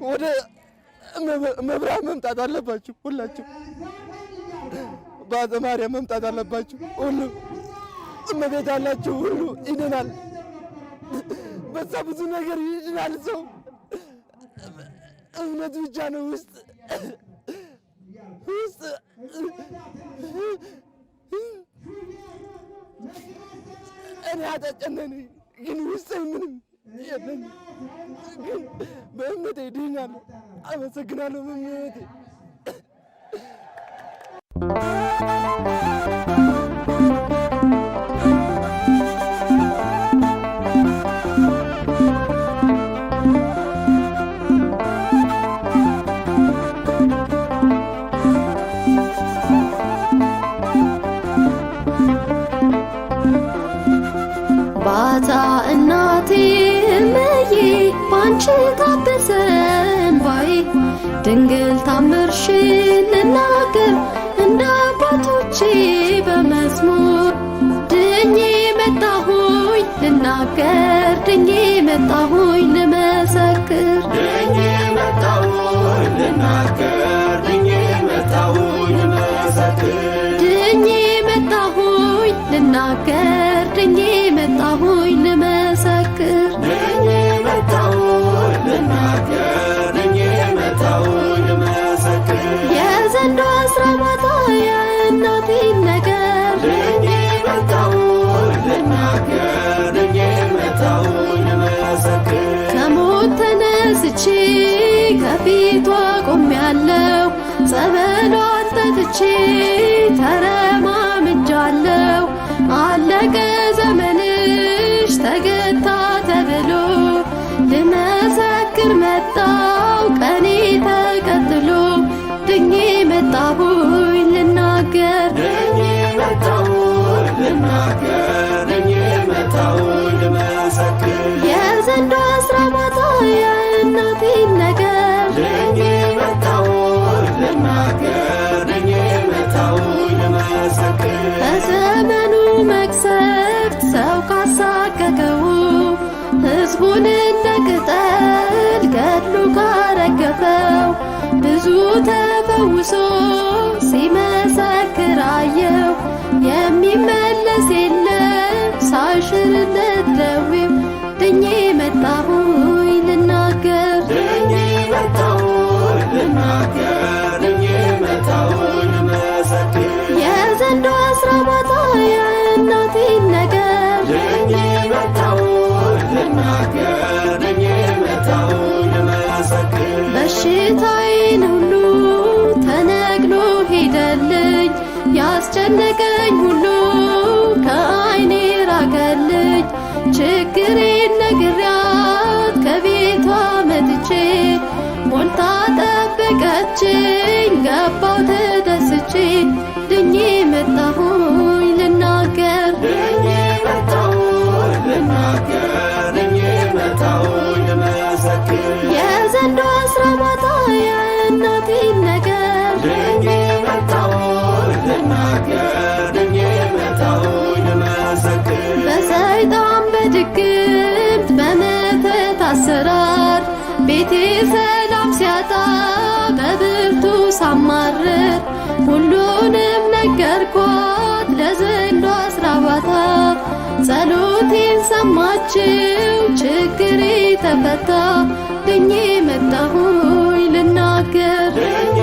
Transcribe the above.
ወደ መብራት መምጣት አለባችሁ ሁላችሁ ባዘ ማርያም መምጣት አለባችሁ ሁሉ እመቤት አላችሁ ሁሉ ይድናል በዛ ብዙ ነገር ይድናል ሰው እምነት ብቻ ነው ውስጥ እኔ አጠጨነኝ ግን ውስጥ ምንም የለም ግን በእምነቴ ድኛለሁ አመሰግናለሁ በእምነቴ ባታ እናቴ እመዬ ባንቺ ታበሰ እንባዬ ድንግል ታምርሽን ልናገር እንደ አባቶቼ በመዝሙር ድኜ መጣሁኝ ልናገር ድኜ መጣሁኝ ልመሰክር ድኜ መጣሁኝ ልናገር ድኜ መጣሁኝ ልመሰክር ድኜ መጣሁኝ ልናገር ድኜ መጣሁኝ ልመሰክር ድኜ መጣሁኝ ልናገር ድኜ መጣሁኝ ልመሰክር የዘንዶ አስራ ማታ የእናቴን ነገር ድኜ መጣሁኝ ልናገር ድኜ መጣሁኝ ልመሰክር ከሞት ተነስቼ ከፊቷ ቆሜያለሁ ጸበሏን ጠጥቼ ተረማምጃለሁ አለቀ ዘመንሽ ተገታ ተብሎ ልመሰክር መጣው ቀኔ ተቀጥሎ ድኜ መጣሁኝ ልናገር ድኜ መጣሁኝ ልናገር ድኜ መጣሁኝ ልመሰክር የዘንዶ አስራ ማታ የእናቴን ነገር ድኜ መጣሁኝ ልናገር ድኜ መጣሁኝ ልመሰክር በዘመኑ መቅሰፍት ሰው ካሳቀቀው ሕዝቡን እንደ ቅጠል ገድሉ ካረገፈው ብዙ ተፈውሶ ሲመሰክር አየው የሚመለስ የለም ሳይሽርለት ደዌው ድኜ መጣሁኝ ልናገር ድኜ መጣሁኝ ልናገር ድኜ መጣሁኝ ልመሰክር የዘንዶ አስራ ማታ የእናቴን ነገር ድኜ መጣሁኝ ልናገር ድኜ መጣሁኝ ልመሰክር በሽታዬን ሁሉ ተነግሎ ሄደልኝ ያስጨነቀኝ ሁሉ ከዓይኔ ራቀልኝ ችግሬን ነግሬያት ከቤቷ መጥቼ ሞልታ ጠበቀችኝ ገባው ተደስቼ ድኜ መጣሁኝ ልናገር ድኜ መጣሁኝ ልናገር ድኜ መጣሁኝ ልመሰክር የዘንዶ አስራ ማታ የእናቴን ነገር ድኜ መጣሁኝ ልናገር ድኜ መጣሁኝ ልመሰክር በሰይጣን በድግምት በመተት አሰራር ቤቴ ሰላም ሲያጣ በብርቱ ሳማርር ሁሉንም ነገርኳት ለዘንዶ አስራ ማታ ጸሎቴን ሰማችው ችግሬ ተፈታ ድኜ መጣሁኝ ልናገር ድኜ